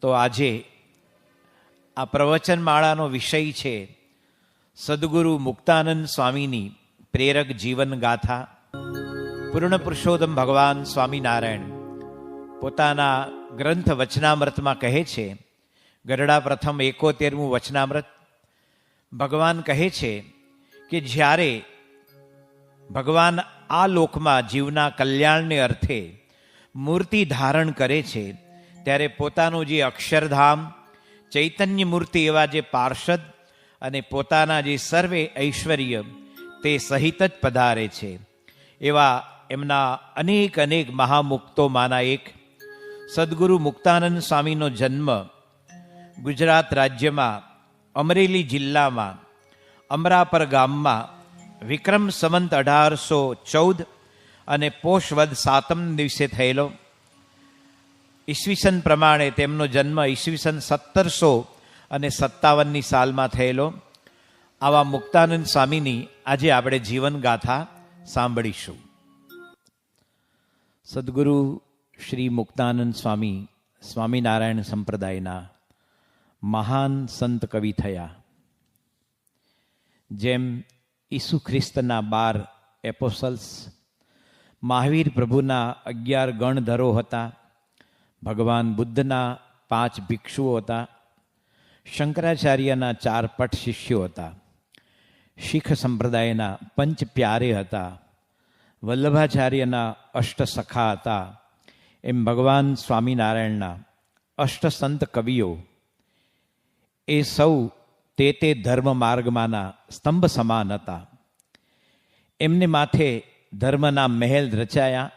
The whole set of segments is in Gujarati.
તો આજે આ પ્રવચનમાળાનો વિષય છે સદગુરુ મુક્તાનંદ સ્વામીની પ્રેરક જીવન ગાથા. પૂર્ણ પુરુષોત્તમ ભગવાન સ્વામિનારાયણ પોતાના ગ્રંથ વચનામૃતમાં કહે છે, ગરડા પ્રથમ 71મું વચનામૃત, ભગવાન કહે છે કે જ્યારે ભગવાન આ લોકમાં જીવના કલ્યાણને અર્થે મૂર્તિ ધારણ કરે છે ત્યારે પોતાનું જે અક્ષરધામ, ચૈતન્ય મૂર્તિ એવા જે પાર્ષદ અને પોતાના જે સર્વે ઐશ્વર્ય તે સહિત જ પધારે છે. એવા એમના અનેક અનેક મહામુક્તોમાંના એક સદગુરુ મુક્તાનંદ સ્વામીનો જન્મ ગુજરાત રાજ્યમાં અમરેલી જિલ્લામાં અમરાપર ગામમાં વિક્રમ સંવત 1814 અને પોષ વદ 7 દિવસે થયેલો. ઈસવીસન પ્રમાણે તેમનો જન્મ ઈસવીસન 1757 સાલમાં થયેલો. આવા મુક્તાનંદ સ્વામીની આજે આપણે જીવન ગાથા સાંભળીશું. સદગુરુ શ્રી મુક્તાનંદ સ્વામી સ્વામિનારાયણ સંપ્રદાયના મહાન સંત કવિ થયા. જેમ ઈસુ ખ્રિસ્તના 12 એપોસ્ટલ્સ, મહાવીર પ્રભુના 11 ગણધરો હતા, ભગવાન બુદ્ધના 5 ભિક્ષુઓ હતા, શંકરાચાર્યના 4 પટ શિષ્યો હતા, શીખ સંપ્રદાયના 5 પ્યારે હતા, વલ્લભાચાર્યના 8 સખા હતા. એમ ભગવાન સ્વામિનારાયણના 8 સંત કવિઓ એ સૌ તે ધર્મ માર્ગમાંના સ્તંભ સમાન હતા. એમને માથે ધર્મના મહેલ રચાયા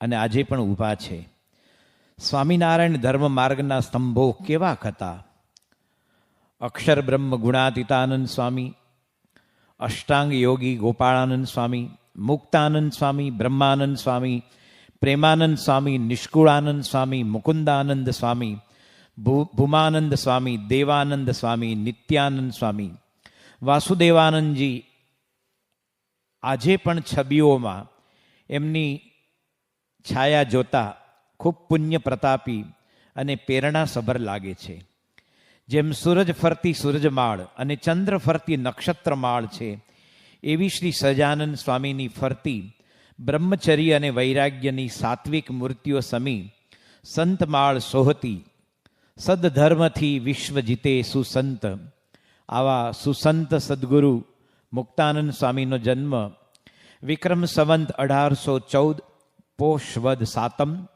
અને આજે પણ ઊભા છે. સ્વામિનારાયણ ધર્મ માર્ગના સ્તંભો કેવા હતા? અક્ષર બ્રહ્મ ગુણાતીતાનંદ સ્વામી, અષ્ટાંગ યોગી ગોપાળાનંદ સ્વામી, મુક્તાનંદ સ્વામી, બ્રહ્માનંદ સ્વામી, પ્રેમાનંદ સ્વામી, નિષ્કુળાનંદ સ્વામી, મુકુંદાનંદ સ્વામી, ભૂમાનંદ સ્વામી, દેવાનંદ સ્વામી, નિત્યાનંદ સ્વામી, વાસુદેવાનંદજી. આજે પણ છબીઓમાં એમની છાયા જોતા ખૂબ પુણ્ય પ્રતાપી અને પ્રેરણાસભર લાગે છે. જેમ સૂરજ ફરતી સૂરજમાળ અને ચંદ્ર ફરતી નક્ષત્રમાળ છે, એવી શ્રી સહજાનંદ સ્વામીની ફરતી બ્રહ્મચર્ય અને વૈરાગ્યની સાત્વિક મૂર્તિઓ સમી સંતમાળ સોહતી. સદધર્મથી વિશ્વ જીતે સુસંત. આવા સુસંત સદગુરુ મુક્તાનંદ સ્વામીનો જન્મ વિક્રમ સંવત 1814 પોષ વદ 7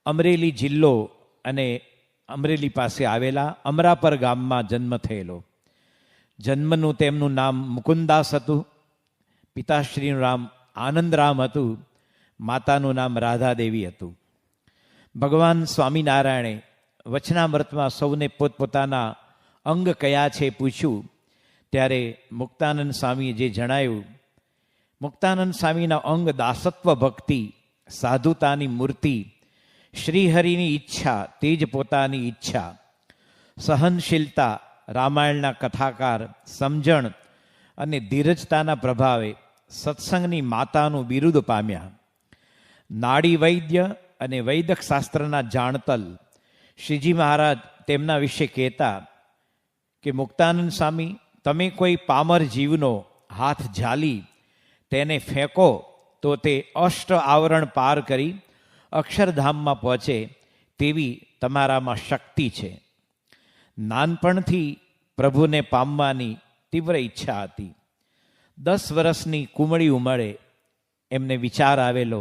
અમરેલી જિલ્લો અને અમરેલી પાસે આવેલા અમરાપર ગામમાં જન્મ થયેલો. જન્મનું તેમનું નામ મુકુંદાસ હતું. પિતાશ્રીનું નામ આનંદરામ હતું. માતાનું નામ રાધાદેવી હતું. ભગવાન સ્વામિનારાયણે વચનામૃતમાં સૌને પોતપોતાના અંગ કયા છે પૂછ્યું ત્યારે મુક્તાનંદ સ્વામીએ જે જણાવ્યું, મુક્તાનંદ સ્વામીના અંગ દાસત્વ ભક્તિ, સાધુતાની મૂર્તિ, શ્રીહરિની ઈચ્છા તે જ પોતાની ઈચ્છા, સહનશીલતા, રામાયણના કથાકાર, સમજણ અને ધીરજતાના પ્રભાવે સત્સંગની માતાનું બિરુદ પામ્યા. નાડી વૈદ્ય અને વૈદક શાસ્ત્રના જાણતલ શ્રીજી મહારાજ તેમના વિશે કહેતા કે મુક્તાનંદ સ્વામી, તમે કોઈ પામર જીવનો હાથ ઝાલી તેને ફેંકો તો તે અષ્ટ આવરણ પાર કરી અક્ષરધામમાં પહોંચે તેવી તમારામાં શક્તિ છે. નાનપણથી પ્રભુને પામવાની તીવ્ર ઈચ્છા હતી. 10 વર્ષની કુમળી ઉંમરે એમને વિચાર આવેલો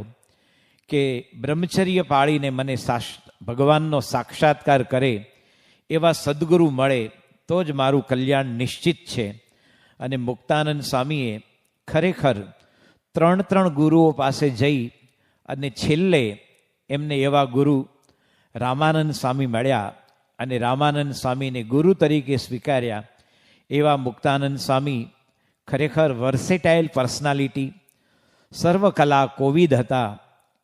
કે બ્રહ્મચર્ય પાળીને મને ભગવાનનો સાક્ષાત્કાર કરે એવા સદગુરુ મળે તો જ મારું કલ્યાણ નિશ્ચિત છે. અને મુક્તાનંદ સ્વામીએ ખરેખર 3 ગુરુઓ પાસે જઈ અને છેલ્લે એમને એવા ગુરુ રામાનંદ સ્વામી મળ્યા અને રામાનંદ સ્વામીને ગુરુ તરીકે સ્વીકાર્યા. એવા મુક્તાનંદ સ્વામી ખરેખર વર્સેટાઇલ પર્સનાલિટી, સર્વકલા કોવિદ હતા.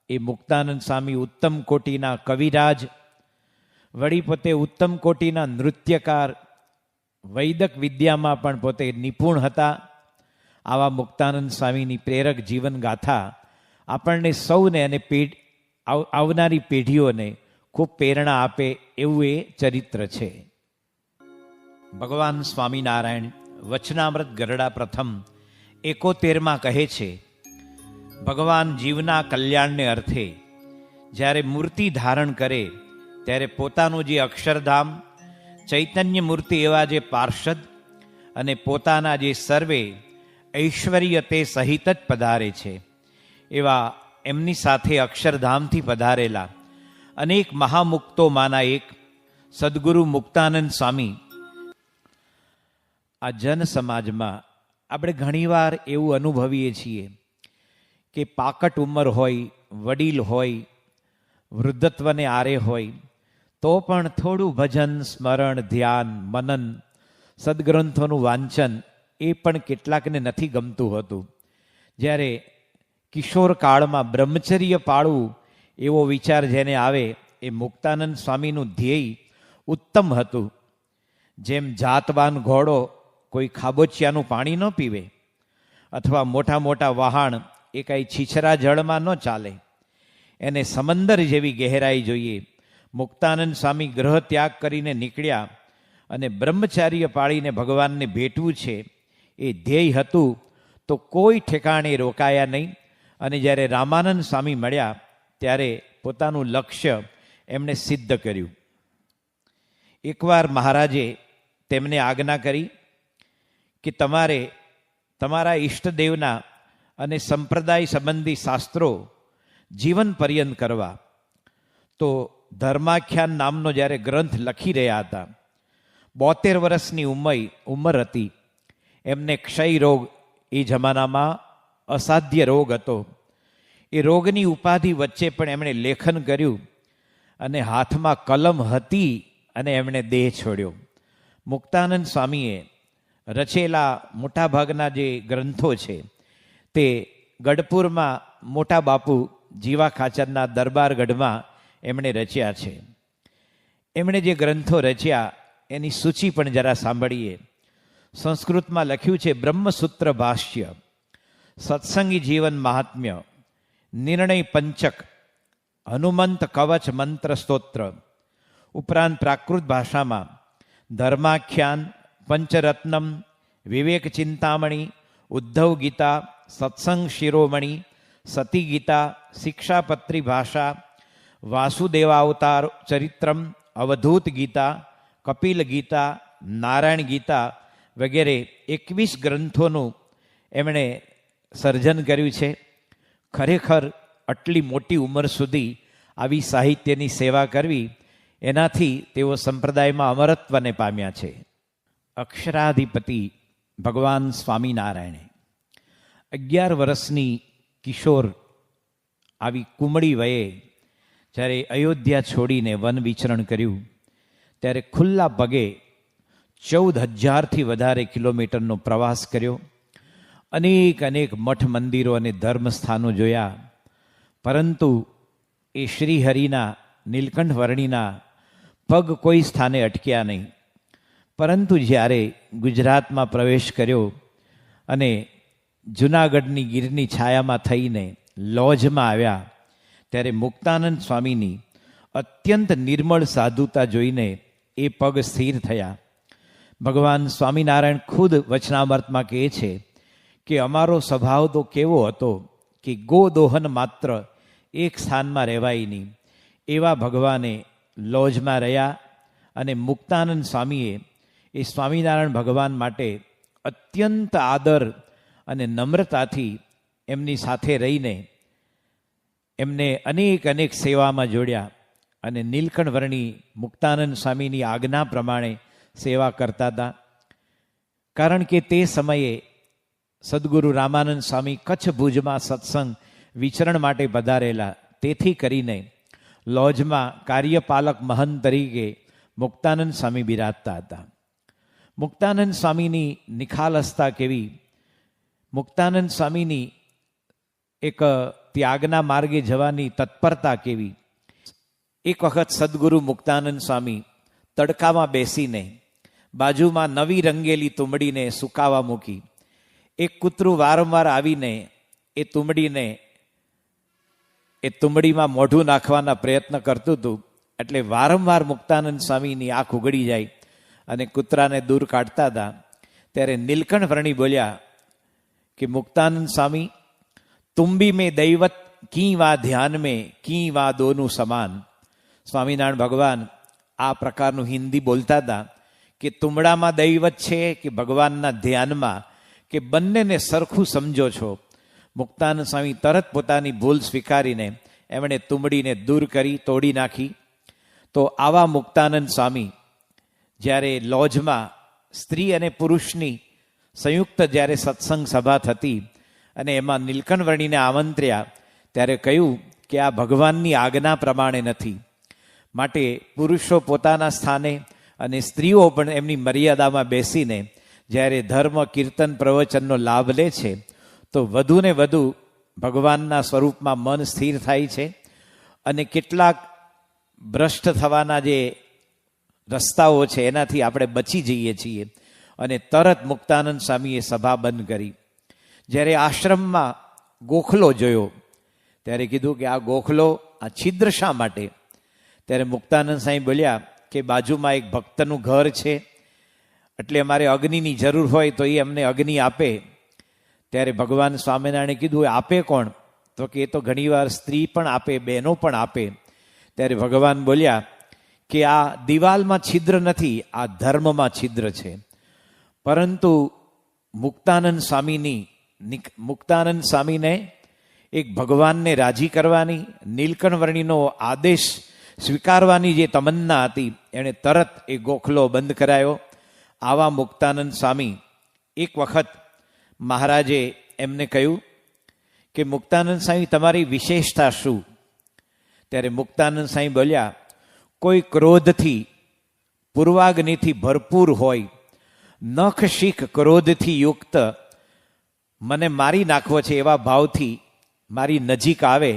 એ મુક્તાનંદ સ્વામી ઉત્તમ કોટીના કવિરાજ, વળી પોતે ઉત્તમ કોટીના નૃત્યકાર, વૈદક વિદ્યામાં પણ પોતે નિપુણ હતા. આવા મુક્તાનંદ સ્વામીની પ્રેરક જીવન ગાથા આપણને સૌને અને આવનારી પેઢીઓને ખૂબ પ્રેરણા આપે એવું એ ચરિત્ર છે. ભગવાન સ્વામિનારાયણ વચનામૃત ગરડા પ્રથમ 71માં કહે છે, ભગવાન જીવના કલ્યાણને અર્થે જ્યારે મૂર્તિ ધારણ કરે ત્યારે પોતાનું જે અક્ષરધામ, ચૈતન્ય મૂર્તિ એવા જે પાર્ષદ અને પોતાના જે સર્વે ઐશ્વર્ય તે સહિત જ પધારે છે. એવા એમની સાથે અક્ષરધામથી પધારેલા અનેક મહામુક્તોમાંના એક સદગુરુ મુક્તાનંદ સ્વામી આ જન સમાજમાં આપણે ઘણીવાર એવું અનુભવીએ છીએ કે પાકટ ઉંમર હોય, વડીલ હોય, વૃદ્ધત્વને આરે હોય, તો પણ થોડું ભજન, સ્મરણ, ધ્યાન, મનન, સદગ્રંથોનું વાંચન એ પણ કેટલાકને નથી ગમતું હતું. જ્યારે કિશોર કાળમાં બ્રહ્મચર્ય પાળવું એવો વિચાર જેને આવે એ મુક્તાનંદ સ્વામીનું ધ્યેય ઉત્તમ હતું. જેમ જાતવાન ઘોડો કોઈ ખાબોચિયાનું પાણી ન પીવે અથવા મોટા મોટા વહાણ એ કાંઈ છીછરા જળમાં ન ચાલે, એને સમંદર જેવી ગહેરાઈ જોઈએ. મુક્તાનંદ સ્વામી ગ્રહ ત્યાગ કરીને નીકળ્યા અને બ્રહ્મચાર્ય પાળીને ભગવાનને ભેટવું છે એ ધ્યેય હતું તો કોઈ ઠેકાણે રોકાયા નહીં. અને જ્યારે રામાનંદ સ્વામી મળ્યા ત્યારે પોતાનું લક્ષ્ય એમણે સિદ્ધ કર્યું. એકવાર મહારાજે તેમને આજ્ઞા કરી કે તમારે તમારા ઈષ્ટદેવના અને સંપ્રદાય સંબંધી શાસ્ત્રો જીવન પર્યંત કરવા. તો ધર્માખ્યાન નામનો જ્યારે ગ્રંથ લખી રહ્યા હતા, 72 વર્ષની ઉંમર હતી. એમને ક્ષય રોગ એ જમાનામાં અસાધ્ય રોગ હતો. એ રોગની ઉપાધિ વચ્ચે પણ એમણે લેખન કર્યું અને હાથમાં કલમ હતી અને એમણે દેહ છોડ્યો. મુક્તાનંદ સ્વામીએ રચેલા મોટાભાગના જે ગ્રંથો છે તે ગઢપુરમાં મોટા બાપુ જીવા ખાચરના દરબારગઢમાં એમણે રચ્યા છે. એમણે જે ગ્રંથો રચ્યા એની સૂચિ પણ જરા સાંભળીએ. સંસ્કૃતમાં લખ્યું છે બ્રહ્મસૂત્ર ભાષ્ય, સત્સંગી જીવન મહાત્મ્ય, નિર્ણય પંચક, હનુમંત કવચ મંત્ર સ્તોત્ર. ઉપરાંત પ્રાકૃત ભાષામાં ધર્માખ્યાન, પંચરત્નમ, વિવેક ચિંતામણી, ઉદ્ધવ ગીતા, સત્સંગ શિરોમણી, સતી ગીતા, શિક્ષાપત્રી ભાષા, વાસુદેવાવતાર ચરિત્રમ, અવધૂત ગીતા, કપિલ ગીતા, નારાયણ ગીતા વગેરે 21 ગ્રંથોનું એમણે સર્જન કર્યું છે. ખરેખર આટલી મોટી ઉંમર સુધી આવી સાહિત્યની સેવા કરવી, એનાથી તેઓ સંપ્રદાયમાં અમરત્વને પામ્યા છે. અક્ષરાધિપતિ ભગવાન સ્વામિનારાયણે 11 વર્ષની કિશોર આવી કુમળી વયે જ્યારે અયોધ્યા છોડીને વન વિચરણ કર્યું ત્યારે ખુલ્લા પગે 14,000થી વધારે કિલોમીટરનો પ્રવાસ કર્યો. અનેક મઠ મંદિરો અને ધર્મસ્થાનો જોયા, પરંતુ એ શ્રીહરિના નીલકંઠ વર્ણિના પગ કોઈ સ્થાને અટક્યા નહીં. પરંતુ જ્યારે ગુજરાતમાં પ્રવેશ કર્યો અને જૂનાગઢની ગીરની છાયામાં થઈને લોજમાં આવ્યા ત્યારે મુક્તાનંદ સ્વામીની અત્યંત નિર્મળ સાધુતા જોઈને એ પગ સ્થિર થયા. ભગવાન સ્વામિનારાયણ ખુદ વચનામૃતમાં કહે છે કે અમારો સ્વભાવ તો કેવો હતો કે ગોદોહન માત્ર એક સ્થાનમાં રહેવાય નહીં. એવા ભગવાને લોજમાં રહ્યા અને મુક્તાનંદ સ્વામીએ એ સ્વામિનારાયણ ભગવાન માટે અત્યંત આદર અને નમ્રતાથી એમની સાથે રહીને એમને અનેક સેવામાં જોડ્યા અને નીલકંઠ વર્ણી મુક્તાનંદ સ્વામીની આજ્ઞા પ્રમાણે સેવા કરતા હતા. કારણ કે તે સમયે સદગુરુ રામાનંદ સ્વામી કચ્છ ભુજમાં સત્સંગ વિચરણ માટે પધારેલા. તેથી કરીને લોજમાં કાર્યપાલક મહંત તરીકે મુક્તાનંદ સ્વામી બિરાજતા હતા. મુક્તાનંદ સ્વામીની નિખાલસતા કેવી, મુક્તાનંદ સ્વામીની એક ત્યાગના માર્ગે જવાની તત્પરતા કેવી. એક વખત સદગુરુ મુક્તાનંદ સ્વામી તડકામાં બેસીને બાજુમાં નવી રંગેલી તુંબડીને સુકાવા મૂકી. એક કૂતરું વારંવાર આવીને એ તુંબડીમાં મોઢું નાખવાના પ્રયત્ન કરતું હતું. એટલે વારંવાર મુક્તાનંદ સ્વામીની આંખ ઉઘડી જાય અને કૂતરાને દૂર કાઢતા હતા. ત્યારે નીલકંઠ વર્ણી બોલ્યા કે મુક્તાનંદ સ્વામી, તુમ ભી મેં દૈવત કી વા ધ્યાન મેં કી વા દોનું સમાન. સ્વામિનારાયણ ભગવાન આ પ્રકારનું હિન્દી બોલતા હતા કે તુમડામાં દૈવત છે કે ભગવાનના ધ્યાનમાં, કે બંનેને સરખું સમજો છો. મુક્તાનંદ સ્વામી તરત પોતાની ભૂલ સ્વીકારીને એમણે તુંબડીને દૂર કરી, તોડી નાખી. તો આવા મુક્તાનંદ સ્વામી જ્યારે લોજમાં સ્ત્રી અને પુરુષની સંયુક્ત જ્યારે સત્સંગ સભા થતી અને એમાં નીલકંઠ વર્ણીને આમંત્ર્યા, ત્યારે કહ્યું કે આ ભગવાનની આજ્ઞા પ્રમાણે નથી. માટે પુરુષો પોતાના સ્થાને અને સ્ત્રીઓ પણ એમની મર્યાદામાં બેસીને જ્યારે ધર્મ, કીર્તન, પ્રવચનનો લાભ લે છે તો વધુ ને વધુ ભગવાનના સ્વરૂપમાં મન સ્થિર થાય છે. અને કેટલાક ભ્રષ્ટ થવાના જે રસ્તાઓ છે એનાથી આપણે બચી જઈએ છીએ. અને તરત મુક્તાનંદ સ્વામીએ સભા બંધ કરી. જ્યારે આશ્રમમાં ગોખલો જોયો ત્યારે કીધું કે આ ગોખલો, આ છિદ્ર શા માટે? ત્યારે મુક્તાનંદ સ્વામી બોલ્યા કે બાજુમાં એક ભક્તનું ઘર છે, એટલે અમારે અગ્નિની જરૂર હોય તો એ અમને અગ્નિ આપે. ત્યારે ભગવાન સ્વામિનારાયણે કીધું એ આપે કોણ? તો કે એ તો ઘણીવાર સ્ત્રી પણ આપે, બહેનો પણ આપે. ત્યારે ભગવાન બોલ્યા કે આ દિવાલમાં છિદ્ર નથી, આ ધર્મમાં છિદ્ર છે. પરંતુ મુક્તાનંદ સ્વામીને એક ભગવાનને રાજી કરવાની, નીલકંઠ વર્ણીનો આદેશ સ્વીકારવાની જે તમન્ના હતી, એણે તરત એ ગોખલો બંધ કરાયો. આવા મુક્તાનંદ સ્વામી એક વખત મહારાજે એમને કહ્યું કે મુક્તાનંદ સ્વામી, તમારી વિશેષતા શું? ત્યારે મુક્તાનંદ સ્વામી બોલ્યા, કોઈ ક્રોધથી, પૂર્વાગ્નિથી ભરપૂર હોય, નખ શીખ ક્રોધથી યુક્ત, મને મારી નાખવો છે એવા ભાવથી મારી નજીક આવે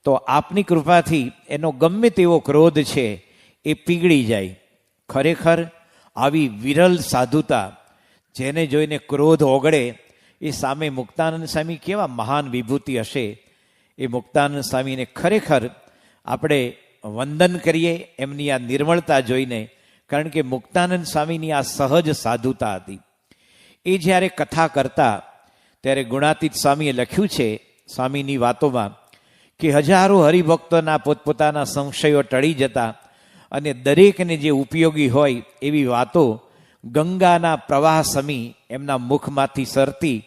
તો આપની કૃપાથી એનો ગમે તેવો ક્રોધ છે એ પીગળી જાય. ખરેખર આવી વિરલ સાધુતા, જેને જોઈને ક્રોધ ઓગળે, એ સામે મુક્તાનંદ સ્વામી કેવા મહાન વિભૂતિ હશે. એ મુક્તાનંદ સ્વામીને ખરેખર આપણે વંદન કરીએ એમની આ નિર્મળતા જોઈને. કારણ કે મુક્તાનંદ સ્વામીની આ સહજ સાધુતા હતી. એ જ્યારે કથા કરતા ત્યારે ગુણાતીત સ્વામીએ લખ્યું છે સ્વામીની વાતોમાં કે હજારો હરિભક્તોના પોતપોતાના સંશયો ટળી જતા અને દરેકને જે ઉપયોગી હોય એવી વાતો ગંગાના પ્રવાહ સમી એમના મુખમાંથી સરતી.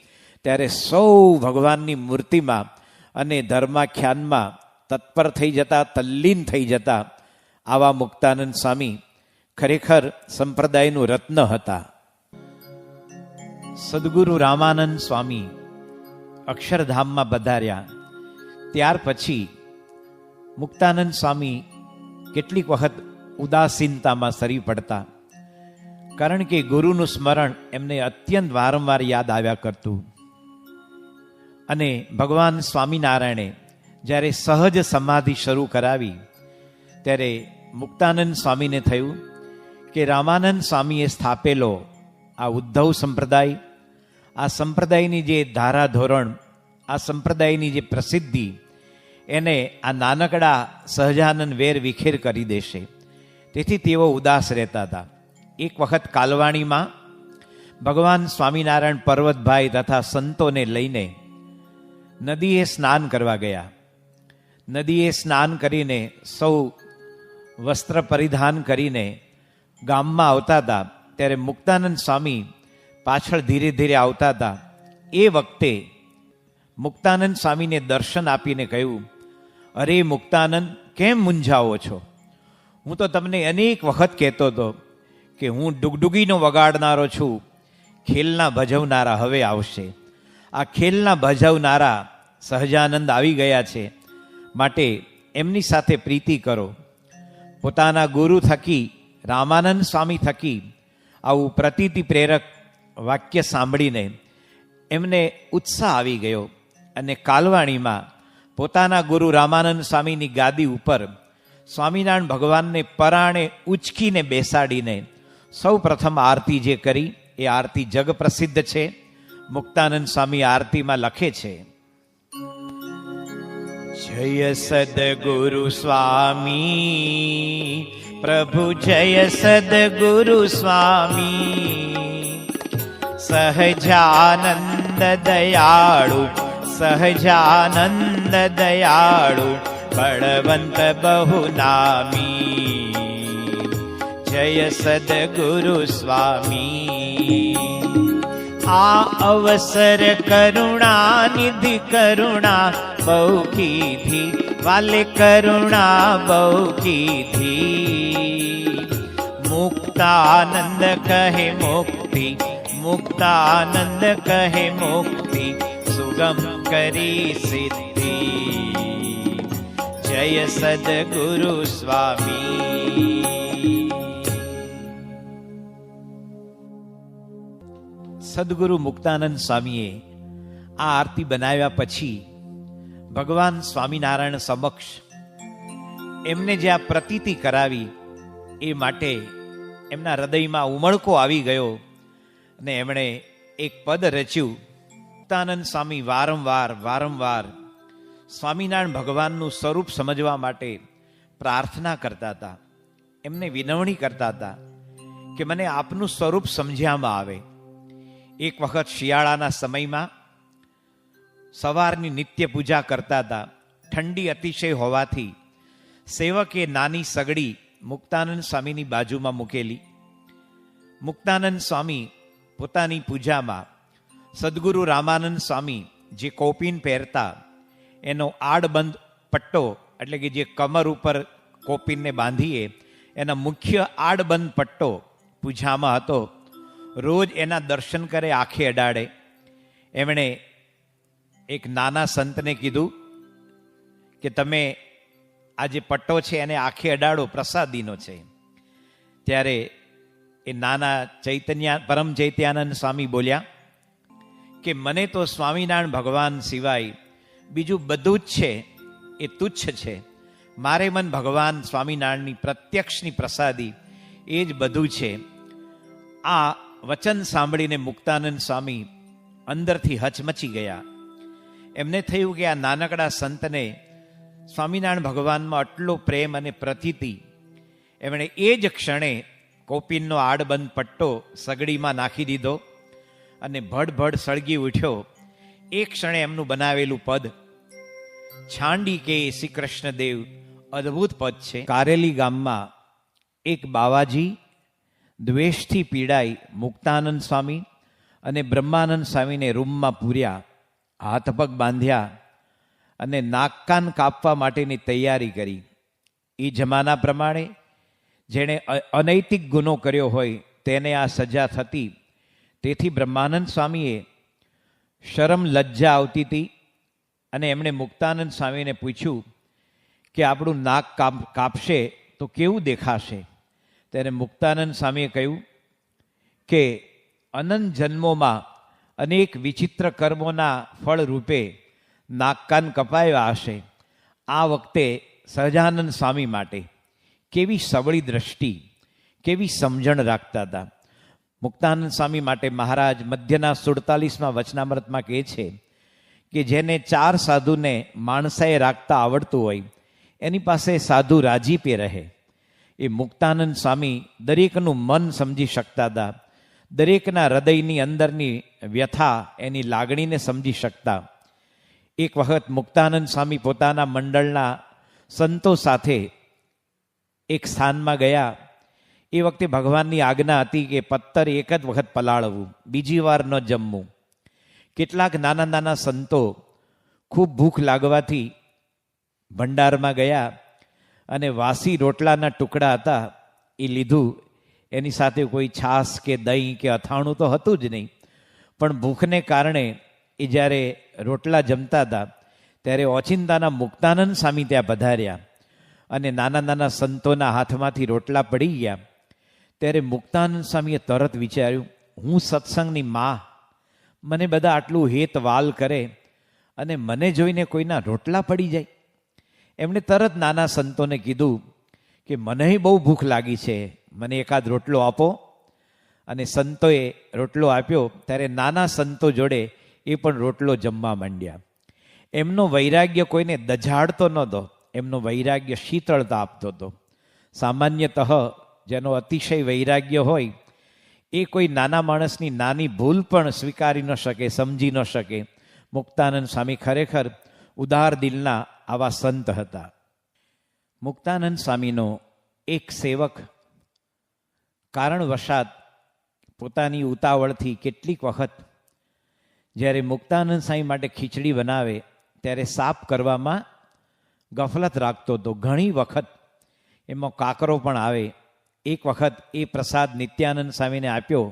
ત્યારે સૌ ભગવાનની મૂર્તિમાં અને ધર્માખ્યાનમાં તત્પર થઈ જતા, તલ્લીન થઈ જતા. આવા મુક્તાનંદ સ્વામી ખરેખર સંપ્રદાયનું રત્ન હતા. સદગુરુ રામાનંદ સ્વામી અક્ષરધામમાં પધાર્યા ત્યાર પછી મુક્તાનંદ સ્વામી કેટલીક વખત ઉદાસીનતામાં સરી પડતા. કારણ કે ગુરુનું સ્મરણ એમને અત્યંત વારંવાર યાદ આવ્યા કરતું. અને ભગવાન સ્વામિનારાયણે જ્યારે સહજ સમાધિ શરૂ કરાવી ત્યારે મુક્તાનંદ સ્વામીને થયું કે રામાનંદ સ્વામીએ સ્થાપેલો આ ઉદ્ધવ સંપ્રદાય, આ સંપ્રદાયની જે ધારાધોરણ, આ સંપ્રદાયની જે પ્રસિદ્ધિ, એને આ નાનકડા સહજાનંદ વેર વિખેર કરી દેશે. તેથી તેઓ ઉદાસ રહેતા હતા. એક વખત કાલવાણીમાં ભગવાન સ્વામિનારાયણ પર્વતભાઈ તથા સંતોને લઈને નદીએ સ્નાન કરવા ગયા. નદીએ સ્નાન કરીને સૌ વસ્ત્ર પરિધાન કરીને ગામમાં આવતા હતા. ત્યારે મુક્તાનંદ સ્વામી પાછળ ધીરે ધીરે આવતા હતા. એ વખતે મુક્તાનંદ સ્વામીને દર્શન આપીને કહ્યું, અરે મુક્તાનંદ, કેમ મૂંઝાવો છો? હું તો તમને અનેક વખત કહેતો હતો કે હું ડુગડુગીનો વગાડનારો છું, ખેલના ભજવનારા હવે આવશે. આ ખેલના ભજવનારા સહજાનંદ આવી ગયા છે, માટે એમની સાથે પ્રીતિ કરો. પોતાના ગુરુ થકી, રામાનંદ સ્વામી થકી આવું પ્રતીતિ પ્રેરક વાક્ય સાંભળીને એમને ઉત્સાહ આવી ગયો અને કાલવાણીમાં પોતાના ગુરુ રામાનંદ સ્વામીની ગાદી ઉપર સ્વામિનારાયણ ભગવાનને પરાણે ઉચકીને બેસાડીને સૌ પ્રથમ આરતી જે કરી એ આરતી જગ પ્રસિદ્ધ છે. મુક્તાનંદ સ્વામી આરતીમાં લખે છે, જય સદગુરુ સ્વામી, પ્રભુ જય સદગુરુ સ્વામી. સહજાનંદ દયાળુ, સહજાનંદ દયાળુ, બળવંત બહુ નામી. જય સદગુરુ સ્વામી. આ અવસર કરુણા નિધિ, કરુણા બહુ કીધી, વાલે કરુણા બહુ કીધી. મુક્તાનંદ કહે મુક્તિ, મુક્તાનંદ કહે મુક્તિ, સુગમ કરી સિદ્ધિ. જય સદગુરુ સ્વામી. સદગુરુ મુક્તાનંદ સ્વામીએ આ આરતી બનાવ્યા પછી ભગવાન સ્વામિનારાયણ સમક્ષ એમને જે આ પ્રતીતિ કરાવી એ માટે એમના હૃદયમાં ઉમળકો આવી ગયો અને એમણે એક પદ રચ્યું. મુક્તાનંદ સ્વામી વારંવાર સ્વામિનારાયણ ભગવાનનું સ્વરૂપ સમજવા માટે પ્રાર્થના કરતા હતા. એમને વિનવણી કરતા હતા કે મને આપનું સ્વરૂપ સમજ્યામાં આવે. એક વખત શિયાળાના સમયમાં સવારની નિત્ય પૂજા કરતા હતા. ઠંડી અતિશય હોવાથી સેવકે નાની સગડી મુક્તાનંદ સ્વામીની બાજુમાં મૂકેલી. મુક્તાનંદ સ્વામી પોતાની પૂજામાં સદગુરુ રામાનંદ સ્વામી જે કૌપીન પહેરતા એનો આડબંધ પટ્ટો, એટલે કે જે કમર ઉપર કૌપીનને બાંધીએ એના મુખ્ય આડબંધ પટ્ટો પૂજામાં હતો. રોજ એના દર્શન કરે, આંખે અડાડે. એમણે એક નાના સંતને કીધું કે તમે આ જે પટ્ટો છે એને આંખે અડાડો, પ્રસાદીનો છે. ત્યારે એ નાના પરમ ચૈત્યાનંદ સ્વામી બોલ્યા કે મને તો સ્વામિનારાયણ ભગવાન સિવાય બીજું બધું જ છે એ તુચ્છ છે. મારે મન ભગવાન સ્વામિનારાયણની પ્રત્યક્ષની પ્રસાદી એ જ બધું છે. આ વચન સાંભળીને મુક્તાનંદ સ્વામી અંદરથી હચમચી ગયા. એમને થયું કે આ નાનકડા સંતને સ્વામિનારાયણ ભગવાનમાં આટલો પ્રેમ અને પ્રતીતિ. એમણે એ જ ક્ષણે કૌપીનનો આડબંધ પટ્ટો સગડીમાં નાખી દીધો અને ભડભડ સળગી ઉઠ્યો. એ ક્ષણે એમનું બનાવેલું પદ છાંડી કે શ્રી કૃષ્ણદેવ અદ્ભુત પદ છે. કારેલી ગામમાં એક બાવાજી દ્વેષથી પીડાઈ મુક્તાનંદ સ્વામી અને બ્રહ્માનંદ સ્વામીને રૂમમાં પૂર્યા, હાથ પગ બાંધ્યા અને નાક કાન કાપવા માટેની તૈયારી કરી. એ જમાના પ્રમાણે જેણે અનૈતિક ગુનો કર્યો હોય તેને આ સજા થતી. તેથી બ્રહ્માનંદ સ્વામીએ શરમ લજ્જા આવતી હતી અને એમણે મુક્તાનંદ સ્વામીને પૂછ્યું કે આપણું નાક કાપશે તો કેવું દેખાશે? ત્યારે મુક્તાનંદ સ્વામીએ કહ્યું કે અનંત જન્મોમાં અનેક વિચિત્ર કર્મોના ફળ રૂપે નાક કાન કપાયા હશે. આ વખતે સહજાનંદ સ્વામી માટે કેવી સબળી દ્રષ્ટિ, કેવી સમજણ રાખતા હતા. મુક્તાનંદ સ્વામી માટે મહારાજ મધ્યના 47માં વચનામૃતમાં કહે છે કે જેને 4 સાધુને માણસાએ રાખતા આવડતું હોય એની પાસે સાધુ રાજીપે રહે. એ મુક્તાનંદ સ્વામી દરેકનું મન સમજી શકતા હતા. દરેકના હૃદયની અંદરની વ્યથા, એની લાગણીને સમજી શકતા. એક વખત મુક્તાનંદ સ્વામી પોતાના મંડળના સંતો સાથે એક સ્થાનમાં ગયા. એ વખતે ભગવાનની આજ્ઞા હતી કે પત્તર એક જ વખત પલાળવું, બીજી વાર ન જમવું. કેટલાક નાના નાના સંતો ખૂબ ભૂખ લાગવાથી ભંડારમાં ગયા અને વાસી રોટલાના ટુકડા હતા એ લીધું. એની સાથે કોઈ છાશ કે દહીં કે અથાણું તો હતું જ નહીં. પણ ભૂખને કારણે એ જ્યારે રોટલા જમતા હતા ત્યારે ઓચિંતાના મુક્તાનંદ સ્વામી ત્યાં પધાર્યા અને નાના નાના સંતોના હાથમાંથી રોટલા પડી ગયા. ત્યારે મુક્તાનંદ સ્વામીએ તરત વિચાર્યું, હું સત્સંગની માં, મને બધા આટલું હેત વાલ કરે અને મને જોઈને કોઈના રોટલા પડી જાય. એમણે તરત નાના સંતોને કીધું કે મને બહુ ભૂખ લાગી છે, મને એકાદ રોટલો આપો. અને સંતોએ રોટલો આપ્યો ત્યારે નાના સંતો જોડે એ પણ રોટલો જમવા માંડ્યા. એમનો વૈરાગ્ય કોઈને દજાડતો નહોતો, એમનો વૈરાગ્ય શીતળતા આપતો હતો. સામાન્યતઃ જેનો અતિશય વૈરાગ્ય હોય એ કોઈ નાના માણસની નાની ભૂલ પણ સ્વીકારી ન શકે, સમજી ન શકે. મુક્તાનંદ સ્વામી ખરેખર ઉદાર દિલના આવા સંત હતા. મુક્તાનંદ સ્વામીનો એક સેવક કારણવશાત પોતાની ઉતાવળથી કેટલીક વખત જ્યારે મુક્તાનંદ સ્વામી માટે ખીચડી બનાવે ત્યારે સાફ કરવામાં ગફલત રાખતો હતો. ઘણી વખત એમાં કાકરો પણ આવે. એક વખત એ પ્રસાદ નિત્યાનંદ સ્વામીને આપ્યો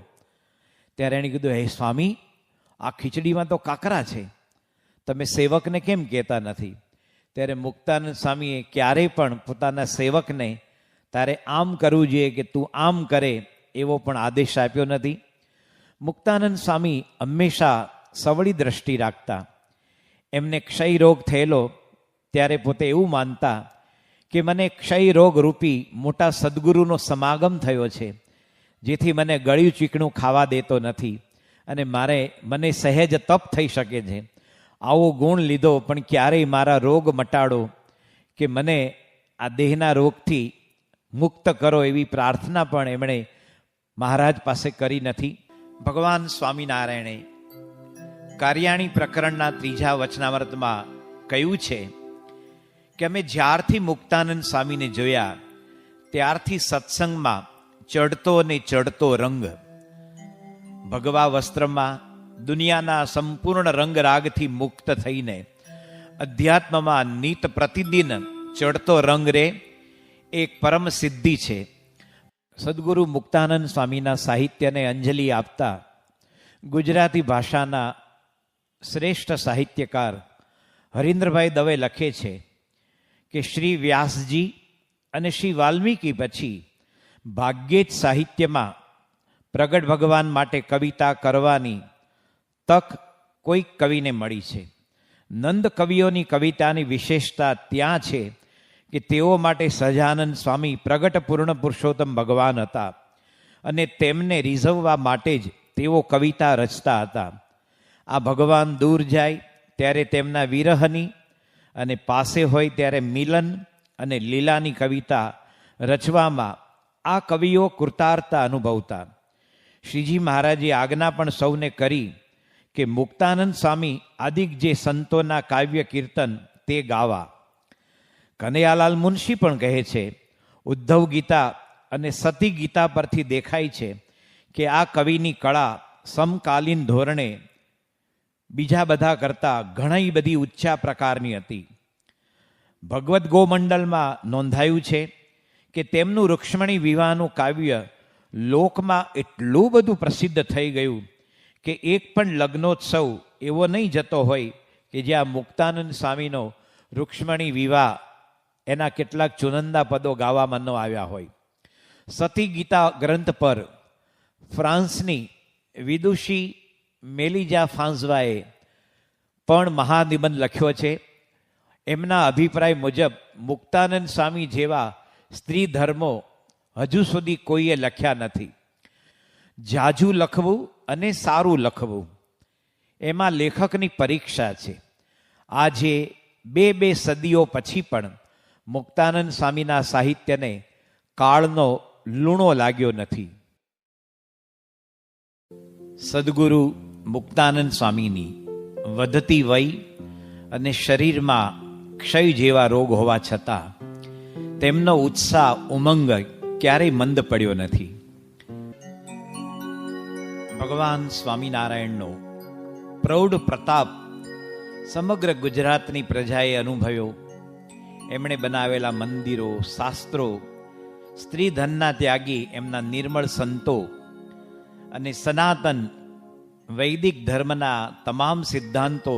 ત્યારે એણે કીધું, હે સ્વામી, આ ખીચડીમાં તો કાકરા છે, તમે સેવકને કેમ કહેતા નથી? ત્યારે મુક્તાનંદ સ્વામીએ ક્યારેય પણ પોતાના સેવકને તારે આમ કરવું જોઈએ કે તું આમ કરે એવો પણ આદેશ આપ્યો નથી. મુક્તાનંદ સ્વામી હંમેશા સવળી દ્રષ્ટિ રાખતા. એમને ક્ષય રોગ થયેલો ત્યારે પોતે એવું માનતા કે મને ક્ષય રોગ રૂપી મોટા સદગુરુનો સમાગમ થયો છે, જેથી મને ગળ્યું ચીકણું ખાવા દેતો નથી અને મને સહેજ તપ થઈ શકે છે. આવો ગુણ લીધો પણ ક્યારેય મારા રોગ મટાડો કે મને આ દેહના રોગથી મુક્ત કરો એવી પ્રાર્થના પણ એમણે મહારાજ પાસે કરી નથી. ભગવાન સ્વામિનારાયણે કાર્યાણી પ્રકરણના 3 વચનામૃતમાં કહ્યું છે કે અમે જ્યારથી મુક્તાનંદ સ્વામીને જોયા ત્યારથી સત્સંગમાં ચડતો ને ચડતો રંગ, ભગવા વસ્ત્રમાં દુનિયાના સંપૂર્ણ રંગરાગથી મુક્ત થઈને અધ્યાત્મમાં નિત પ્રતિદિન ચડતો રંગ રે એક પરમ સિદ્ધિ છે. સદગુરુ મુક્તાનંદ સ્વામીના સાહિત્યને અંજલિ આપતા ગુજરાતી ભાષાના શ્રેષ્ઠ સાહિત્યકાર હરીન્દ્રભાઈ દવે લખે છે કે શ્રી વ્યાસજી અને શ્રી વાલ્મીકી પછી ભાગ્યે જ સાહિત્યમાં પ્રગટ ભગવાન માટે કવિતા કરવાની તક કોઈક કવિને મળી છે. નંદ કવિઓની કવિતાની વિશેષતા ત્યાં છે કે તેઓ માટે સહજાનંદ સ્વામી પ્રગટ પૂર્ણ પુરુષોત્તમ ભગવાન હતા અને તેમને રીઝવવા માટે જ તેઓ કવિતા રચતા હતા. આ ભગવાન દૂર જાય ત્યારે તેમના વિરહની અને પાસે હોય ત્યારે મિલન અને લીલાની કવિતા રચવામાં આ કવિઓ કૃતાર્થતા અનુભવતા. શ્રીજી મહારાજે આજ્ઞા પણ સૌને કરી કે મુક્તાનંદ સ્વામી આદિક જે સંતોના કાવ્ય કીર્તન તે ગાવા. કનૈયાલાલ મુનશી પણ કહે છે, ઉદ્ધવ ગીતા અને સતી ગીતા પરથી દેખાય છે કે આ કવિની કળા સમકાલીન ધોરણે બીજા બધા કરતાં ઘણી બધી ઉચ્ચા પ્રકારની હતી. ભગવદ્ ગોમંડલમાં નોંધાયું છે કે તેમનું રૂક્ષ્મણી વિવાહનું કાવ્ય લોકમાં એટલું બધું પ્રસિદ્ધ થઈ ગયું કે એક પણ લગ્નોત્સવ એવો નહીં જતો હોય કે જ્યાં મુક્તાનંદ સ્વામીનો રૂક્ષ્મણી વિવાહ એના કેટલાક ચુનંદા પદો ગાવામાં ન આવ્યા હોય. સતી ગીતા ગ્રંથ પર ફ્રાન્સની વિદુષી મેલિજા ફાન્ઝવાએ પણ મહાનિબંધ લખ્યો છે. એમના અભિપ્રાય મુજબ મુક્તાનંદ સ્વામી જેવા સ્ત્રી ધર્મો હજુ સુધી કોઈએ લખ્યા નથી. જાજુ લખવું અને સારું લખવું એમાં લેખકની પરીક્ષા છે. આજે 2 સદીઓ પછી પણ મુક્તાનંદ સ્વામીના સાહિત્યને કાળનો લૂણો લાગ્યો નથી. સદગુરુ મુક્તાનંદ સ્વામીની વધતી વય અને શરીરમાં ક્ષય જેવા રોગ હોવા છતાં તેમનો ઉત્સાહ ઉમંગ ક્યારેય મંદ પડ્યો નથી. ભગવાન સ્વામિનારાયણનો પ્રૌઢ પ્રતાપ સમગ્ર ગુજરાતની પ્રજાએ અનુભવ્યો. એમણે બનાવેલા મંદિરો, શાસ્ત્રો, સ્ત્રી ધનના ત્યાગી એમના નિર્મળ સંતો અને સનાતન વૈદિક ધર્મના તમામ સિદ્ધાંતો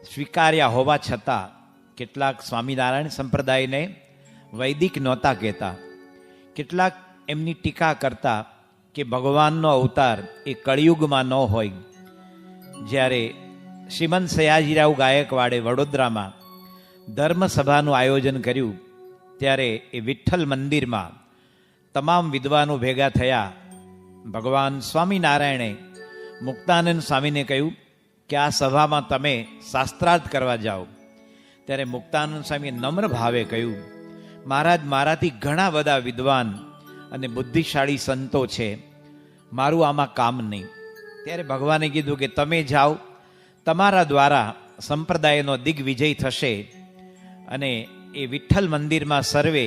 સ્વીકાર્યા હોવા છતાં કેટલાક સ્વામિનારાયણ સંપ્રદાયને વૈદિક નહોતા કહેતા. કેટલાક એમની ટીકા કરતા કે ભગવાનનો અવતાર એ કળિયુગમાં ન હોય. જ્યારે શ્રીમંત સયાજીરાવ ગાયકવાડે વડોદરામાં ધર્મસભાનું આયોજન કર્યું ત્યારે એ વિઠ્ઠલ મંદિરમાં તમામ વિદ્વાનો ભેગા થયા. ભગવાન સ્વામિનારાયણે મુક્તાનંદ સ્વામીને કહ્યું કે આ સભામાં તમે શાસ્ત્રાર્થ કરવા જાઓ. ત્યારે મુક્તાનંદ સ્વામીએ નમ્ર ભાવે કહ્યું, મહારાજ, મારાથી ઘણા બધા વિદ્વાન અને બુદ્ધિશાળી સંતો છે, મારું આમાં કામ નહીં. ત્યારે ભગવાને કીધું કે તમે જાઓ, તમારા દ્વારા સંપ્રદાયનો દિગ્વિજય થશે. અને એ વિઠ્ઠલ મંદિરમાં સર્વે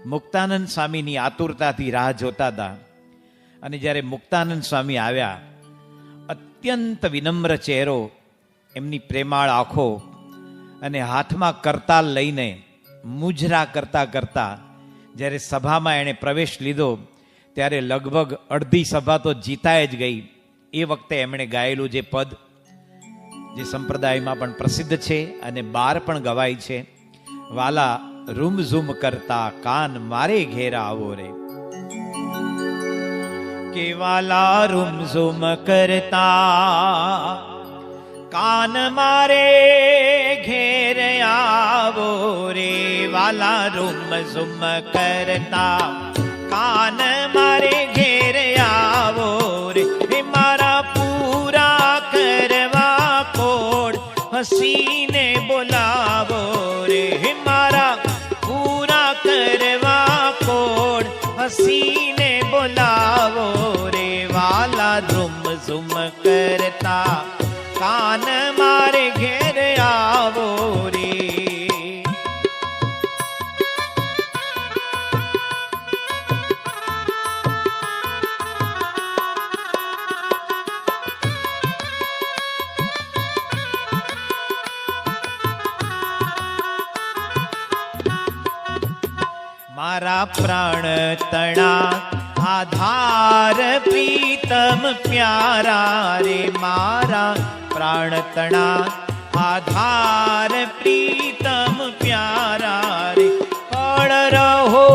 મુક્તાનંદ સ્વામીની આતુરતાથી રાહ જોતા હતા. અને જ્યારે મુક્તાનંદ સ્વામી આવ્યા, અત્યંત વિનમ્ર ચહેરો, એમની પ્રેમાળ આંખો, અને હાથમાં કરતાલ લઈને મુજરા કરતા કરતા જ્યારે સભામાં એણે પ્રવેશ લીધો, ત્યારે લગભગ અડધી સભા તો જીતાય જ ગઈ. એ વખતે એમણે ગાયેલું જે પદ, જે સંપ્રદાયમાં પણ પ્રસિદ્ધ છે અને બહાર પણ ગવાય છે, વાલા રૂમ ઝૂમ કરતા કાન મારે ઘેરા આવો રે. કે વાલા રૂમ ઝૂમ કરતા કાન મારે ઘેર આવો રે. વાલા રૂમ ઝૂમ કરતા કાન મારે ઘેર આવો રે. મારા પૂરા કરવા કોડ હસીને બોલાવો રે. મારા પૂરા કરવા કોડ હસીને બોલાવો રે. વાલા રૂમ ઝૂમ કરતા કાન મારે ઘેર આવો રે. મારા પ્રાણ તણા આધાર પ્રીતમ પ્યારા રે. મારા પ્રાણ તણા આધાર પ્રીતમ પ્યારા રે. પડ રહો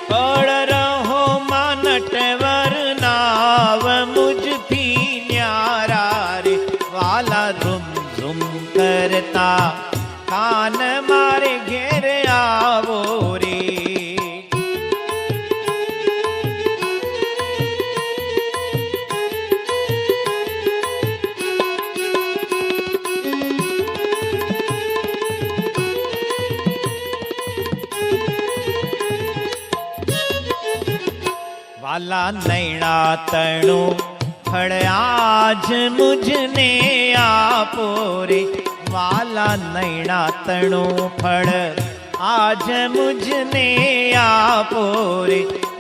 પડ રહો માં નટવર નાવ મુજથી ન્યારા રે. વાલા રૂમ ઝૂમ કરતા કાન મારે ઘેર આવો રે. વાલા નૈણા તણું ફળ આજ મુજને આપો રે. વાલા નૈણા તણું ફળ આજ મુજને આપો રે.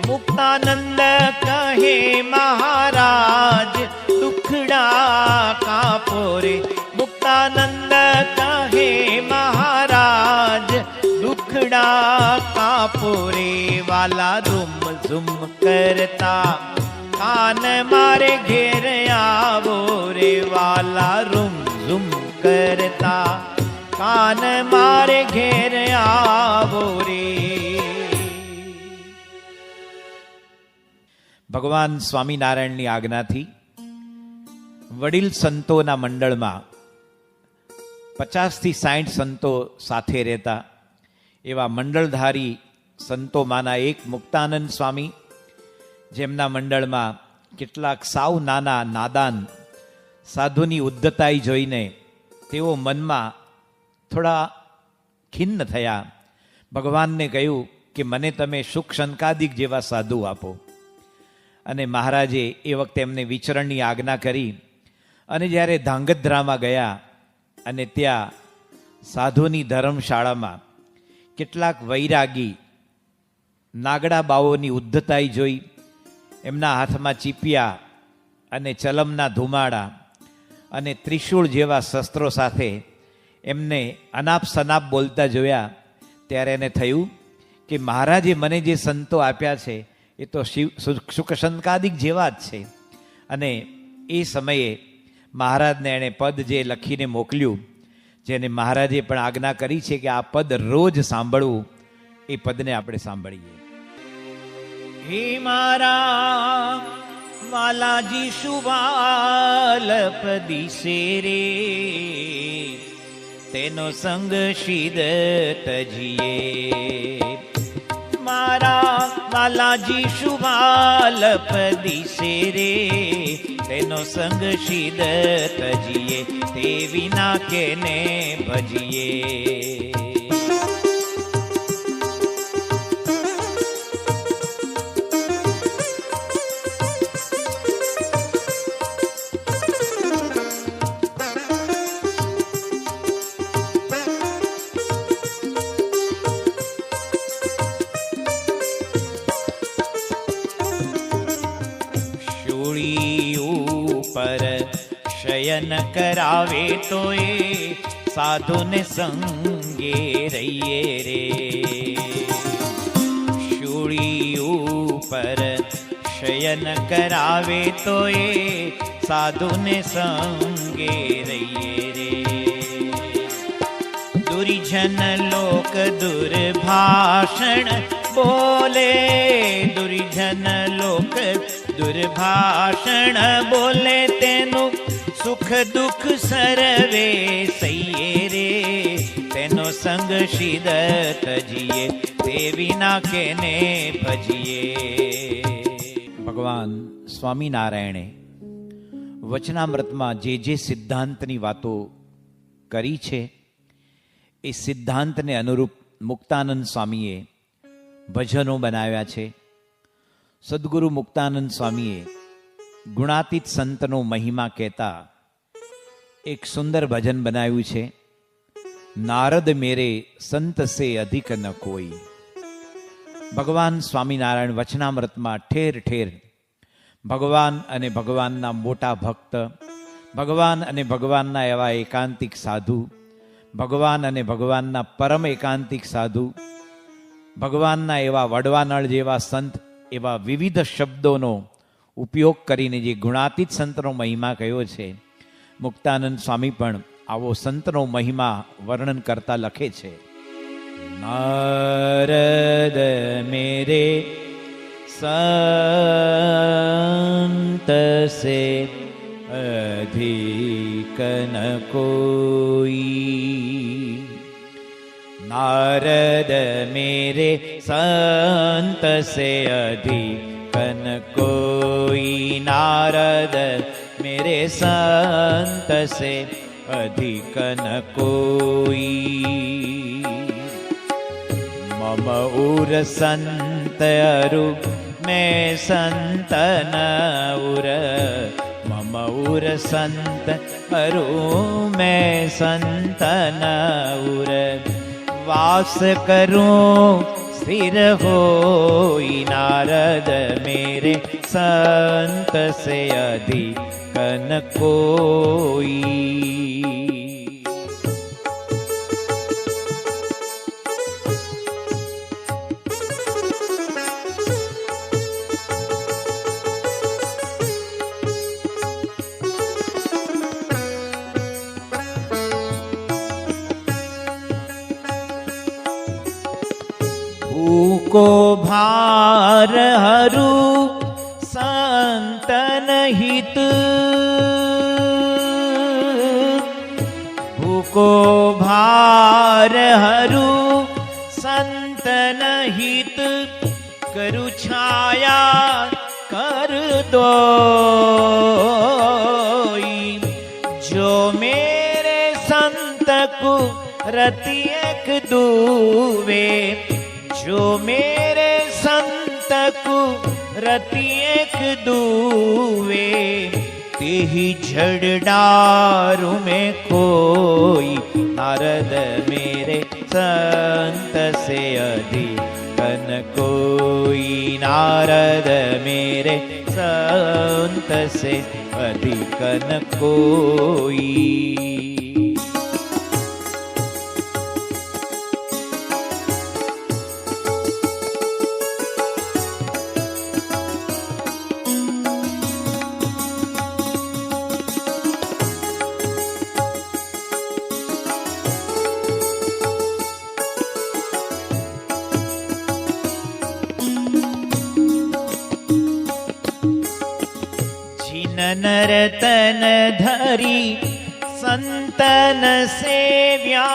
મુક્તાનંદ કહે મહારાજ દુખડા કાપો રે. મુક્તાનંદ કહે મહારાજ દુખડા કાપો રે. વાલા રૂમ ઝૂમ કરતા કાન મારે ઘેર આવો રે. વાલા રૂમ ઝૂમ કરતા કાન મારે ઘેર આવો રે. ભગવાન સ્વામિનારાયણની આજ્ઞાથી વડીલ સંતોના મંડળમાં 50 થી 60 સંતો સાથે રહેતા એવા મંડળધારી સંતોમાંના એક મુક્તાનંદ સ્વામી, જેમના મંડળમાં કેટલાક સાવ નાના નાદાન સાધુની ઉદ્ધતાઈ જોઈને તેઓ મનમાં થોડા ખિન્ન થયા. ભગવાનને કહ્યું કે મને તમે શુક શંકાદિક જેવા સાધુ આપો. અને મહારાજે એ વખતે એમને વિચરણની આજ્ઞા કરી. અને જ્યારે ધાંગધ્રામાં ગયા અને ત્યાં સાધુની ધર્મશાળામાં કેટલાક વૈરાગી નાગડા બાઓની ઉદ્ધતાઈ જોઈ, એમના હાથમાં ચીપિયા અને ચલમના ધુમાડા અને ત્રિશૂળ જેવા શસ્ત્રો સાથે એમને અનાપ શનાપ બોલતા જોયા, ત્યારે એને થયું કે મહારાજે મને જે સંતો આપ્યા છે એ તો શુકશંકાદિક જેવા જ છે. અને એ સમયે મહારાજને એણે પદ જે લખીને મોકલ્યું, જેને મહારાજે પણ આજ્ઞા કરી છે કે આ પદ રોજ સાંભળવું, એ પદને આપણે સાંભળીએ. હે મારા વાલાજી શુવાલપ દિશે રે, તેનો સંગ શીદ તજીએ. મારા લાલાજી શુભાલપ દિશે રે, તેનો સંગ શીદ તજીએ, તે વિના કેને ભજીએ. શયન કરાવે તોય સાધુને સંગે રહીએ રે. શૂળી ઉપર શયન કરાવે તોય સાધુને સંગે રહીએ રે. દુર્જન લોક દુર્ભાષણ બોલે, દુર્જન લોક દુર્ભાષણ બોલે, તેનું સુખ દુઃખ સર્વે સહીએ રે, તેનો સંગ શીદ તજીએ, તે વિના કેને ભજીએ. ભગવાન સ્વામિનારાયણે વચનામૃતમાં જે સિદ્ધાંતની વાતો કરી છે, એ સિદ્ધાંતને અનુરૂપ મુક્તાનંદ સ્વામીએ ભજનો બનાવ્યા છે. સદગુરુ મુક્તાનંદ સ્વામીએ ગુણાતીત સંતનો મહિમા કહેતા એક સુંદર ભજન બનાવ્યું છે. નારદ મેરે સંત સે અધિક ન કોઈ. ભગવાન સ્વામિનારાયણ વચનામૃતમાં ઠેર ઠેર ભગવાન અને ભગવાનના મોટા ભક્ત, ભગવાન અને ભગવાનના એવા એકાંતિક સાધુ, ભગવાન અને ભગવાનના પરમ એકાંતિક સાધુ, ભગવાનના એવા વડવાનળ જેવા સંત, એવા વિવિધ શબ્દોનો ઉપયોગ કરીને જે ગુણાતીત સંતનો મહિમા કયો છે, મુક્તાનંદ સ્વામી પણ આવો સંતનો મહિમા વર્ણન કરતા લખે છે. નારદ મેરે સંત સે અધિક ન કોઈ. નારદ મેરે સંત સે અધિક ન કોઈ. નારદ मेरे संत से अधिक न कोई. मम उर संत अरु मैं संत न उर. मम उर संत अरु मैं संत न उर. वास करूं स्थिर होई. नारद मेरे संत से अधिक न कोई. भूको भार हरू संतन हित. भूको भार हरू संतन हित. करु छाया कर दो. जो मेरे संत को रति एक दूवे. जो मेरे संत को रति एक दूवे. तेहि झड़ डारू में कोई. नारद मेरे संत से अधिक न कोई. नारद मेरे संत से अधिक न कोई. नरतन धरी संतन सेव्या.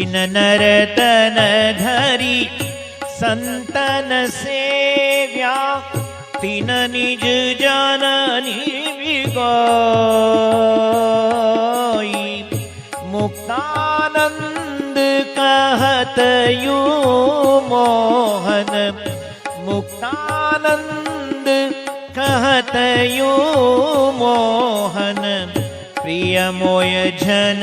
छिन नरतन धरी संतन सेव्या तीन निज जननी विगोई मुक्तानंद कहत यू मोहन मुक्तानंद कहत यू मोहन प्रिय मोय जन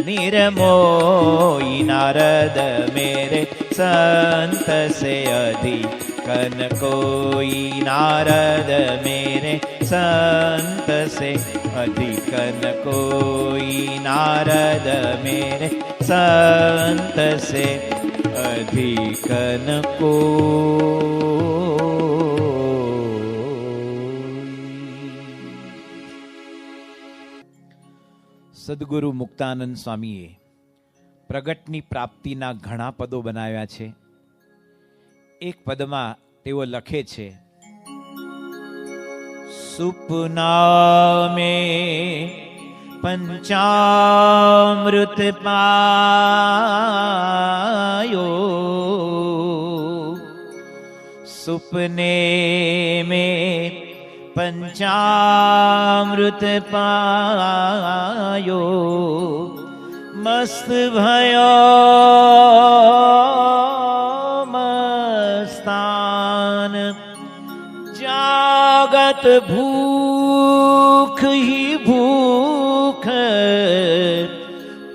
निरमोई नारद मेरे संत से अधिकन कोई नारद मेरे संत से अधिकन कोई नारद मेरे संत से अधिकन સદગુરુ મુક્તાનંદ સ્વામીએ પ્રગટની પ્રાપ્તિના ઘણા પદો બનાવ્યા છે. એક પદમાં તેઓ લખે છે, સુપના મેં પંચામૃત પાયો સુપને મેં पंचामृत पायो मस्त भयो मस्तान जागत भूख ही भूख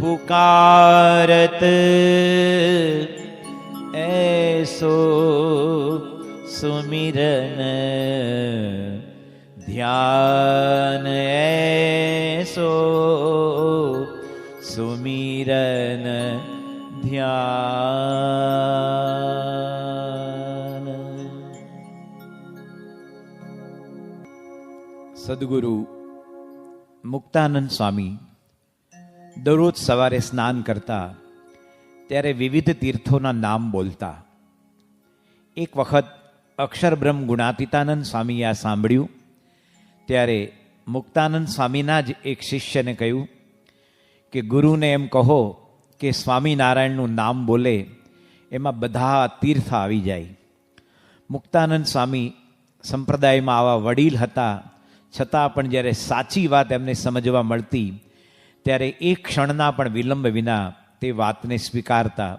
पुकारत ऐसो सुमिरन ध्यान ऐसो सुमिरन ध्यान. સદગુરુ મુક્તાનંદ સ્વામી દરરોજ સવારે સ્નાન કરતા ત્યારે વિવિધ તીર્થોના નામ બોલતા. એક વખત અક્ષરબ્રહ્મ ગુણાતીતાનંદ સ્વામીએ આ સાંભળ્યું ત્યારે મુક્તાનંદ સ્વામીના જ એક શિષ્યને કહ્યું કે ગુરુને એમ કહો કે સ્વામિનારાયણનું નામ બોલે એમાં બધા તીર્થ આવી જાય. મુક્તાનંદ સ્વામી સંપ્રદાયમાં આવા વડીલ હતા, છતાં પણ જ્યારે સાચી વાત એમને સમજવા મળતી ત્યારે એક ક્ષણના પણ વિલંબ વિના તે વાતને સ્વીકારતા.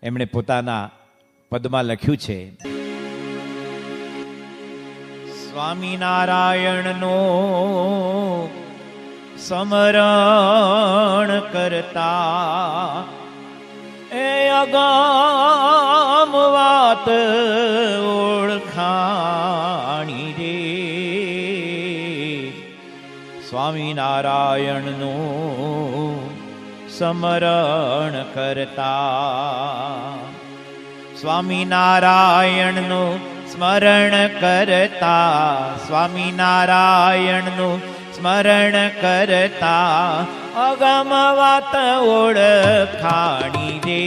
એમણે પોતાના પદમાં લખ્યું છે, સ્વામિનારાયણનો સમરણ કરતા એ અગામ વાત ઓળખાણી રે. સ્વામિનારાયણનો સમરણ કરતા સ્વામિનારાયણનો સ્મરણ કરતા સ્વામિનારાયણનું સ્મરણ કરતા અગમ વાત ઓળખાણી રે.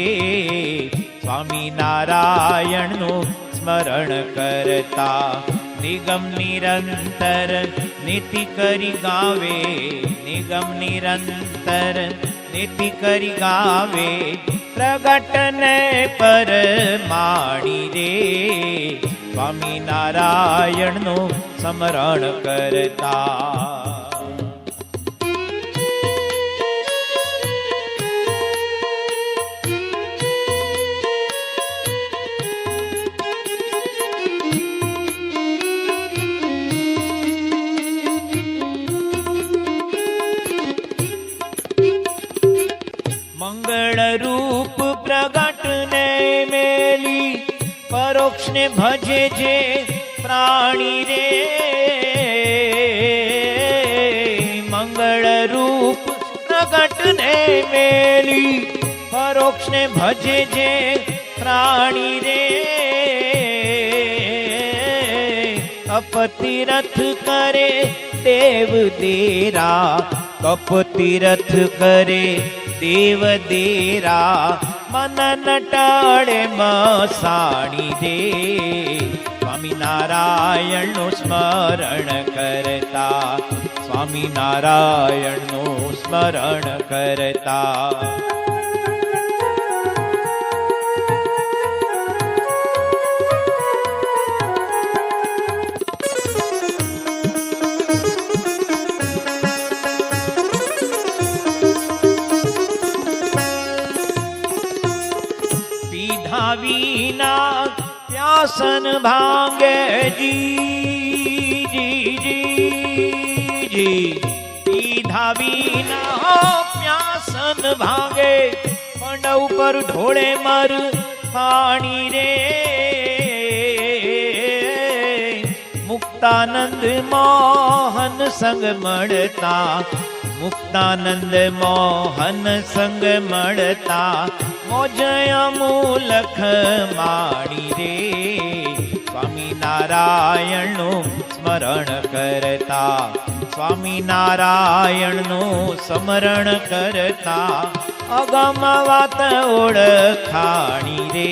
સ્વામિનારાયણનું સ્મરણ કરતા નિગમ નિરંતર નીતિ કરી ગાવે નિગમ નિરંતર નીતિ કરી ગાવે પ્રગટને પરમાણી રે. સ્વામિનારાયણનું સ્મરણ કરતા મંગળ રૂપ પ્રગટને મેલી પરોક્ષને ભજે જે પ્રાણી રે. મંગળ રૂપ પ્રગટને મેલી પરોક્ષને ભજે જે પ્રાણી રે. અપતિરથ કરે દેવ દેરા કપતિરથ કરે દેવ દેરા મન નટાડે મસાણી રે. સ્વામિનારાયણનું સ્મરણ કરતા સ્વામિનારાયણનું સ્મરણ કરતા પ્યાસન ભાંગે જી જી જી જી પીધા વિના પ્યાસન ભાંગે પંડ ઉપર ઢોળે મર પાણી રે મુક્તાનંદ મોહન સંગ મળતા મુક્તાનંદ મોહન સંગ મળતા મોજ અમૂલખ માણી રે સ્વામિનારાયણનું સ્મરણ કરતા સ્વામિનારાયણનું સ્મરણ કરતા અગમ વાત ઓળખાણી રે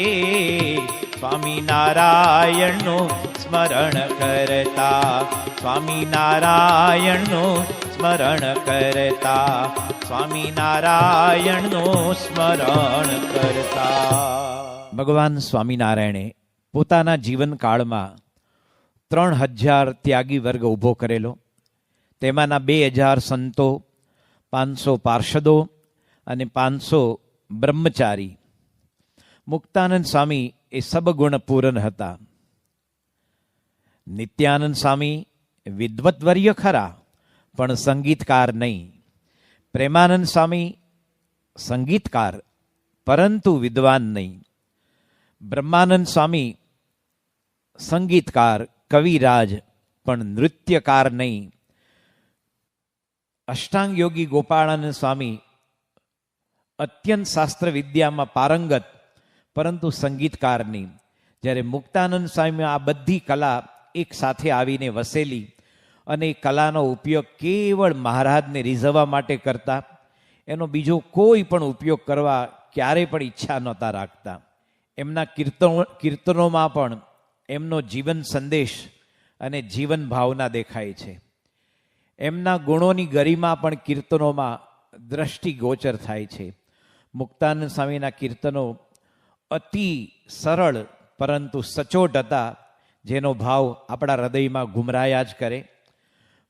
સ્વામિનારાયણનું સ્મરણ કરતા સ્વામિનારાયણનું સ્મરણ કરતા સ્વામિનારાયણનું સ્મરણ કરતા. ભગવાન સ્વામિનારાયણે પોતાના જીવનકાળમાં 3000 ત્યાગી વર્ગ ઊભો કરેલો. તેમાંના 2000 સંતો, 500 પાર્ષદો અને 500 બ્રહ્મચારી. મુક્તાનંદ સ્વામી એ સબગુણ પૂર્ણ હતા. નિત્યાનંદ સ્વામી વિદ્વત્વર્ય ખરા, પણ સંગીતકાર નહીં. પ્રેમાનંદ સ્વામી સંગીતકાર પરંતુ વિદ્વાન નહીં. બ્રહ્માનંદ સ્વામી સંગીતકાર કવિરાજ પણ નૃત્યકાર નહીં. અષ્ટાંગ યોગી ગોપાળાનંદ સ્વામી અત્યંત શાસ્ત્ર વિદ્યામાં પારંગત પરંતુ સંગીતકાર નહીં. જ્યારે મુક્તાનંદ સ્વામી આ બધી કલા એક સાથે આવીને વસેલી અને એ કલાનો ઉપયોગ કેવળ મહારાજને રીઝવવા માટે કરતા, એનો બીજો કોઈ પણ ઉપયોગ કરવા ક્યારેય પણ ઈચ્છા નહોતા રાખતા. એમના કીર્તનોમાં પણ એમનો જીવન સંદેશ અને જીવન ભાવના દેખાય છે. એમના ગુણોની ગરિમા પણ કીર્તનોમાં દ્રષ્ટિગોચર થાય છે. મુક્તાનંદ સ્વામીના કીર્તનો અતિ સરળ પરંતુ સચોટ હતા, જેનો ભાવ આપણા હૃદયમાં ઘુમરાયા જ કરે.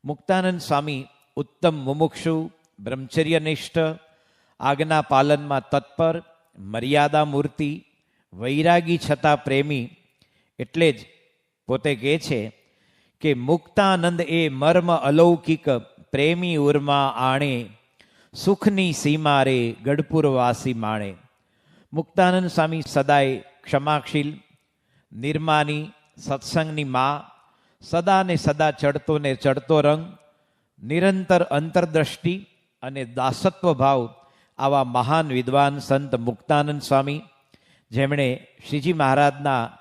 મુક્તાનંદ સ્વામી ઉત્તમ મુમુક્ષુ, બ્રહ્મચર્યનિષ્ઠ, આજ્ઞા પાલનમાં તત્પર, મર્યાદા મૂર્તિ, વૈરાગી છતાં પ્રેમી. એટલે જ પોતે કહે છે કે મુક્તાનંદ એ મર્મ અલૌકિક, પ્રેમી ઉર્મા આણે, સુખની સીમા રે ગઢપુરવાસી માણે. મુક્તાનંદ સ્વામી સદાય ક્ષમાશીલ, નિર્માની, સત્સંગની મા, સદા ને સદા ચડતો ને ચડતો રંગ, નિરંતર અંતરદ્રષ્ટિ અને દાસત્વ ભાવ. આવા મહાન વિદ્વાન સંત મુક્તાનંદ સ્વામી, જેમણે શ્રીજી મહારાજના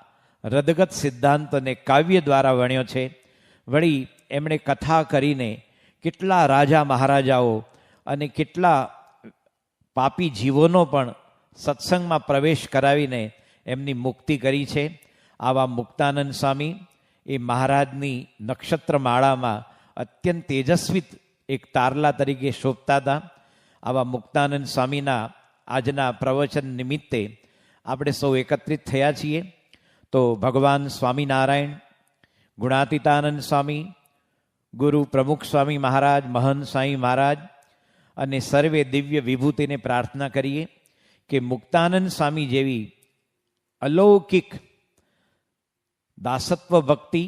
રદગત સિદ્ધાંતને કાવ્ય દ્વારા વણ્યો છે. વળી એમણે કથા કરીને કેટલા રાજા મહારાજાઓ અને કેટલા પાપી જીવોનો પણ સત્સંગમાં પ્રવેશ કરાવીને એમની મુક્તિ કરી છે. આવા મુક્તાનંદ સ્વામી એ મહારાજની નક્ષત્ર માળામાં અત્યંત તેજસ્વી એક તારલા તરીકે શોભતા હતા. આવા મુક્તાનંદ સ્વામીના આજના પ્રવચન નિમિત્તે આપણે સૌ એકત્રિત થયા છીએ. તો ભગવાન સ્વામિનારાયણ, ગુણાતીતાનંદ સ્વામી, ગુરુ પ્રમુખ સ્વામી મહારાજ, મહંત સ્વામી મહારાજ અને સર્વે દિવ્ય વિભૂતિને પ્રાર્થના કરીએ કે મુક્તાનંદ સ્વામી જેવી અલૌકિક દાસત્વ ભક્તિ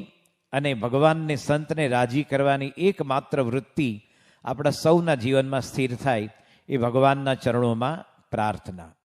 અને ભગવાનને સંતને રાજી કરવાની એકમાત્ર વૃત્તિ આપણા સૌના જીવનમાં સ્થિર થાય, એ ભગવાનના ચરણોમાં પ્રાર્થના.